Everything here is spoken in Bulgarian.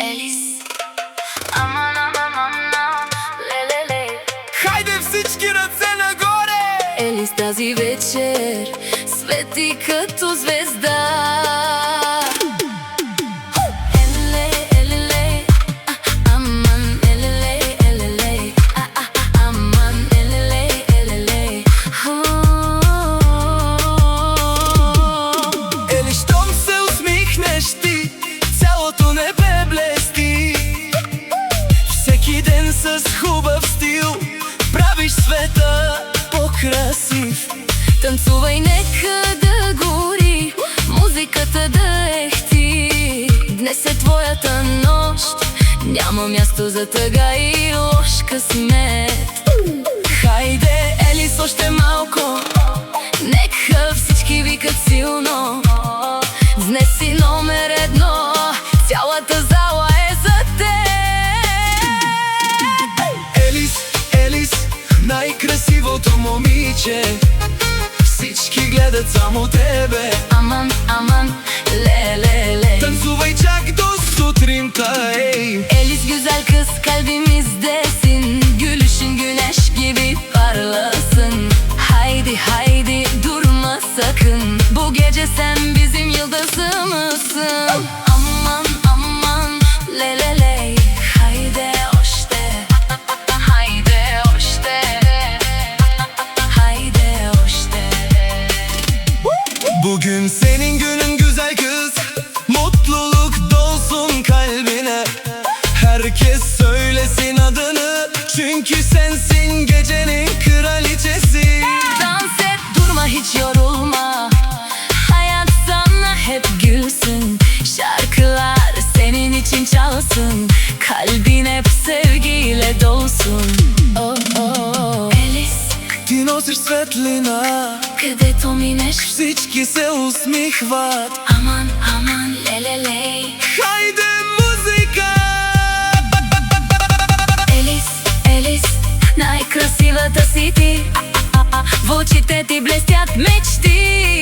Елис. Аман, аман, аман, ле. Хайде всички ръце нагоре! Елис тази вечер свети като звезда. Еле, елеле, аман, елеле, елеле, аман, елеле, елеле. Ели, щом се усмихнеш ти, цялото небе блести. Всеки ден с хубав стил правиш света по-красив. Танцувай, нека да гори, музиката да ехти. Днес е твоята нощ, няма място за тъга и лош късмет. Хайде, Елис, още малко. Нека всички викат силно. Днес си номер едно, цялата зала е за теб. Елис, Елис, най-красивото момиче. Всички гледат само тебе. Аман, аман, ле. Танцувай чак до sutrинta, ey. Ellis güzel kız, kalbimizdesin. Gülüşün güneş gibi parlasın. Haydi haydi durma sakın. Bu gece sen bizim yıldızımızsın. Aman aman le. Haydi hoşte. Haydi hoşte. Haydi hoşte. Bugün senin günün güzel kız. Mutluluk dolsun kalbine. Herkes söylesin adını. Çünkü sensin gecenin kraliçesi. Dans et, durma, hiç yorulma. Hayat sana hep gülsün. Şarkılar senin için çalsın. Kalbin hep sevgiyle dolsun. Елис, Ти носиш светлина. където минеш. Всички се усмихват. Аман, аман, ле. Хайде, музика! Елис, най-красивата си ти. В очите ти блестят мечти.